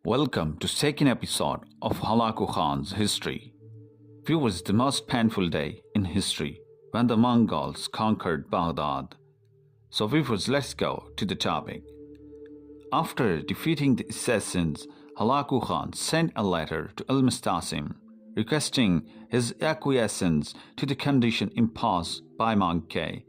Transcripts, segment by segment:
Welcome to second episode of Halaku Khan's history. It was the most painful day in history when the Mongols conquered Baghdad. So viewers, let's go to the topic. After defeating the assassins, Halaku Khan sent a letter to Al-Mustasim requesting his acquiescence to the condition imposed by Mongols.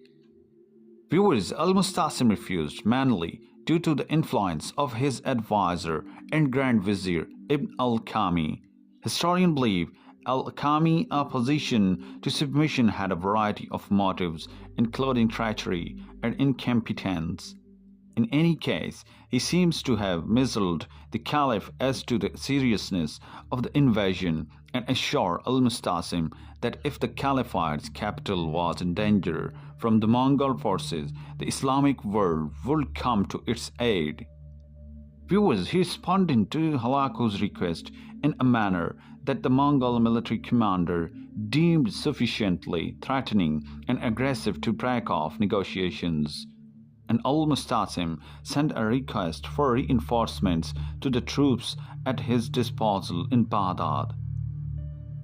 Viewers, Al-Mustasim refused mainly due to the influence of his advisor and Grand Vizier Ibn al-Kami. Historians believe al-Kami's opposition to submission had a variety of motives, including treachery and incompetence. In any case, he seems to have misled the Caliph as to the seriousness of the invasion and assured al-Mustasim that if the Caliphate's capital was in danger from the Mongol forces, the Islamic world would come to its aid. Viewers, he responded to Halaku's request in a manner that the Mongol military commander deemed sufficiently threatening and aggressive to break off negotiations. And al-Mustasim sent a request for reinforcements to the troops at his disposal in Baghdad.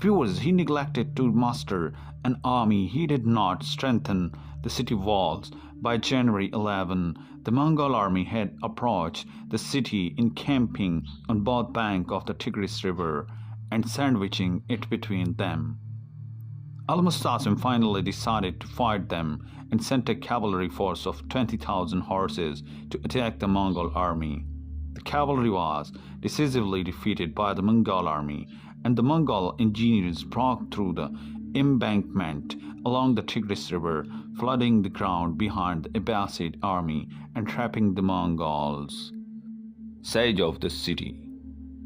Viewers, he neglected to muster an army. He did not strengthen the city walls. By January 11, the Mongol army had approached the city, encamping on both banks of the Tigris River and sandwiching it between them. Al-Mustasim finally decided to fight them and sent a cavalry force of 20,000 horses to attack the Mongol army. The cavalry was decisively defeated by the Mongol army, and the Mongol engineers broke through the embankment along the Tigris River, flooding the ground behind the Abbasid army and trapping the Mongols. Siege of the city.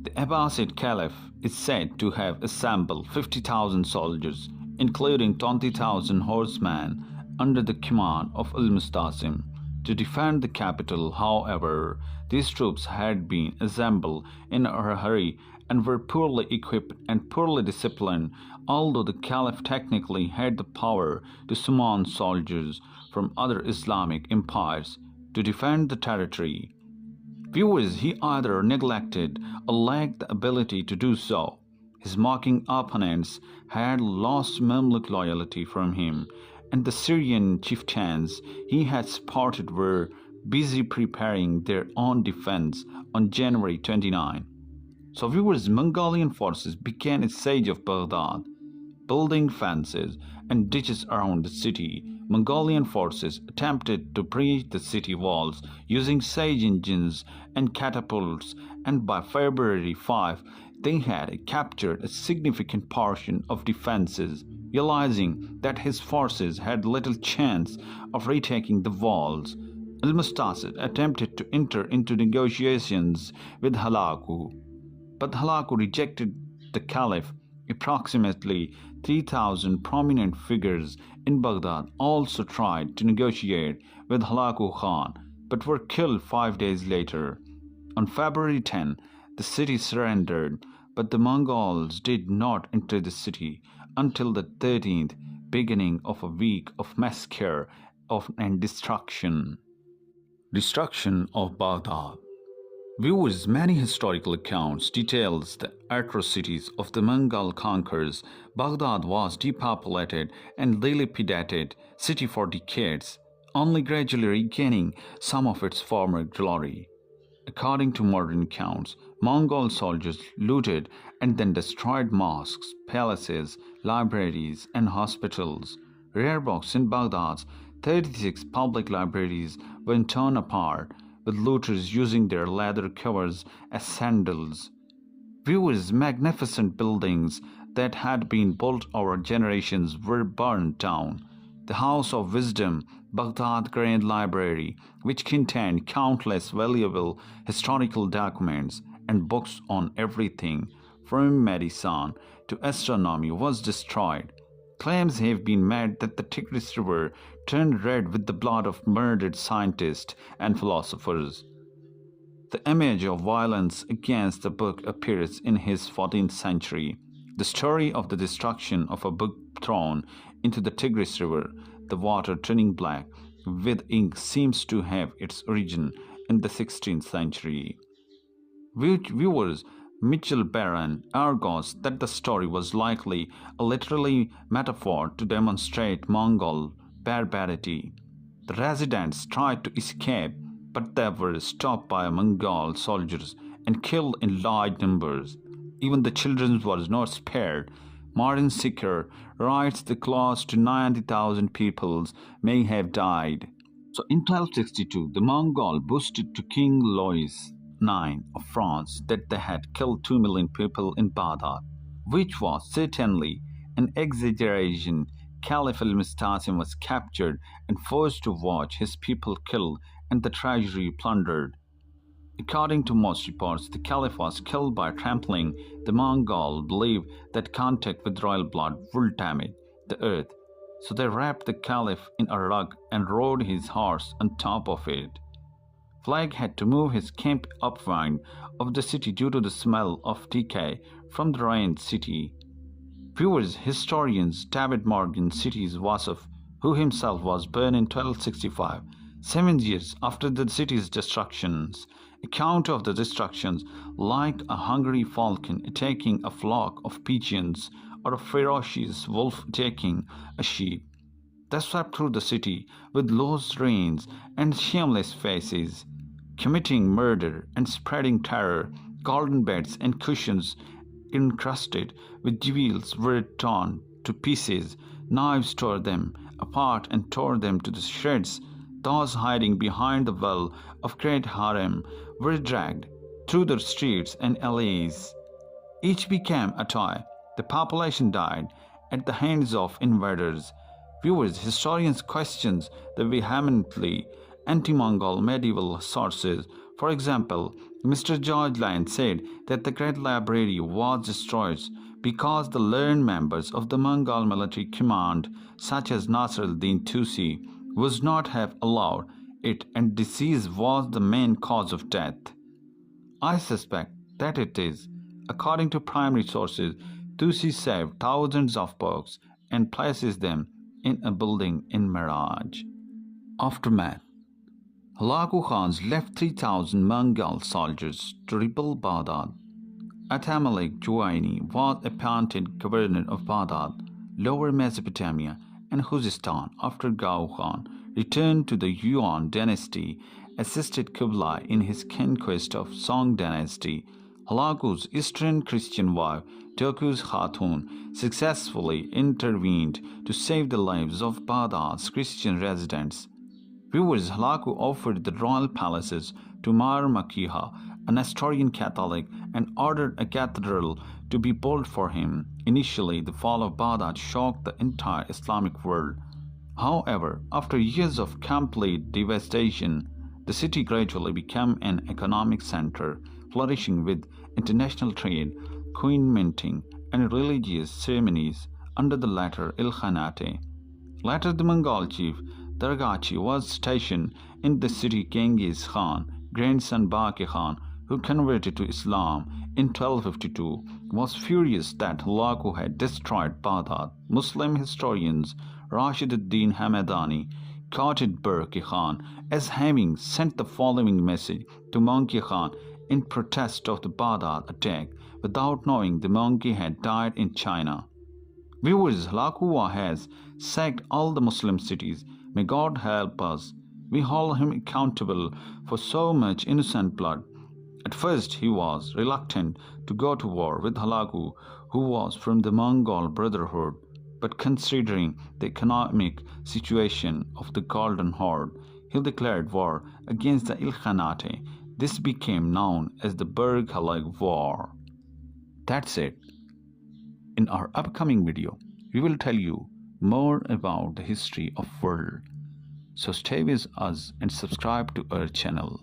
The Abbasid Caliph is said to have assembled 50,000 soldiers, including 20,000 horsemen, under the command of al-Mustasim, to defend the capital. However, these troops had been assembled in a hurry and were poorly equipped and poorly disciplined, although the Caliph technically had the power to summon soldiers from other Islamic empires to defend the territory. Viewers, he either neglected or lacked the ability to do so. His mocking opponents had lost Mamluk loyalty from him, and the Syrian chieftains he had supported were busy preparing their own defense on January 29. So viewers, Mongolian forces began a siege of Baghdad, building fences and ditches around the city. Mongolian forces attempted to breach the city walls using siege engines and catapults, and by February 5, they had captured a significant portion of defenses. Realizing that his forces had little chance of retaking the walls, al-Mustasim attempted to enter into negotiations with Halaku, but Halaku rejected the Caliph. Approximately 3,000 prominent figures in Baghdad also tried to negotiate with Halaku Khan, but were killed 5 days later. On February 10, the city surrendered, but the Mongols did not enter the city until the 13th, beginning of a week of massacre and destruction. Destruction of Baghdad. Viewers, many historical accounts details the atrocities of the Mongol conquerors. Baghdad was depopulated and dilapidated city for decades, only gradually regaining some of its former glory. According to modern accounts, Mongol soldiers looted and then destroyed mosques, palaces, libraries, and hospitals. Rare books in Baghdad's 36 public libraries were torn apart, with looters using their leather covers as sandals. Viewers, magnificent buildings that had been built over generations were burned down. The House of Wisdom, Baghdad Grand Library, which contained countless valuable historical documents and books on everything from medicine to astronomy, was destroyed. Claims have been made that the Tigris River turned red with the blood of murdered scientists and philosophers. The image of violence against the book appears in his 14th century. The story of the destruction of a book thrown into the Tigris River, the water turning black with ink, seems to have its origin in the 16th century. Viewers Mitchell Barron argues that the story was likely a literary metaphor to demonstrate Mongol barbarity. The residents tried to escape, but they were stopped by Mongol soldiers and killed in large numbers. Even the children were not spared. Martin Sicker writes that close to 90,000 people may have died. So in 1262, the Mongol boasted to King Louis IX of France that they had killed 2 million people in Baghdad, which was certainly an exaggeration. Caliph al-Mustasim was captured and forced to watch his people killed and the treasury plundered. According to most reports, the Caliph was killed by trampling. The Mongol believed that contact with royal blood would damage the earth, so they wrapped the Caliph in a rug and rode his horse on top of it. Flag had to move his camp upwind of the city due to the smell of decay from the ruined city. Viewers, historians David Morgan cites Wasif, who himself was burned in 1265, 7 years after the city's destructions. Account of the destructions like a hungry falcon attacking a flock of pigeons or a ferocious wolf attacking a sheep. They swept through the city with loose reins and shameless faces, committing murder and spreading terror. Golden beds and cushions encrusted with jewels were torn to pieces. Knives tore them apart and tore them to the shreds. Those hiding behind the wall of great harem were dragged through the streets and alleys. Each became a toy. The population died at the hands of invaders. Viewers, historians question the vehemently anti-Mongol medieval sources. For example, Mr. George Lyon said that the Great Library was destroyed because the learned members of the Mongol military command, such as Nasr al-Din Tusi, would not have allowed it, and disease was the main cause of death. I suspect that it is. According to primary sources, Tusi saved thousands of books and places them in a building in Miraj. Aftermath. Hulagu Khan left 3,000 Mongol soldiers to rebuild Baghdad. Atamalik Juwaini was appointed governor of Baghdad, Lower Mesopotamia, and Khuzestan after Gau Khan returned to the Yuan dynasty, assisted Kublai in his conquest of Song dynasty. Hulagu's Eastern Christian wife, Turkus Khatun, successfully intervened to save the lives of Baghdad's Christian residents. Viewers, Hulagu offered the royal palaces to Mar Makiha, a Nestorian Catholic, and ordered a cathedral to be built for him. Initially, the fall of Baghdad shocked the entire Islamic world. However, after years of complete devastation, the city gradually became an economic center, flourishing with international trade, coin minting, and religious ceremonies under the latter Ilkhanate. Later, the Mongol chief Dargachi was stationed in the city. Genghis Khan, grandson Baqi Khan, who converted to Islam in 1252, was furious that Hulagu had destroyed Baghdad. Muslim historians Rashid ad-Din Hamadani quoted Baqi Khan as having sent the following message to Monkey Khan in protest of the Baghdad attack, without knowing the monkey had died in China. Viewers, Hulagu has sacked all the Muslim cities. May God help us. We hold him accountable for so much innocent blood. At first, he was reluctant to go to war with Hulagu, who was from the Mongol Brotherhood, but considering the economic situation of the Golden Horde, he declared war against the Ilkhanate. This became known as the Berg-Halag War. That's it. In our upcoming video, we will tell you more about the history of world. So stay with us and subscribe to our channel.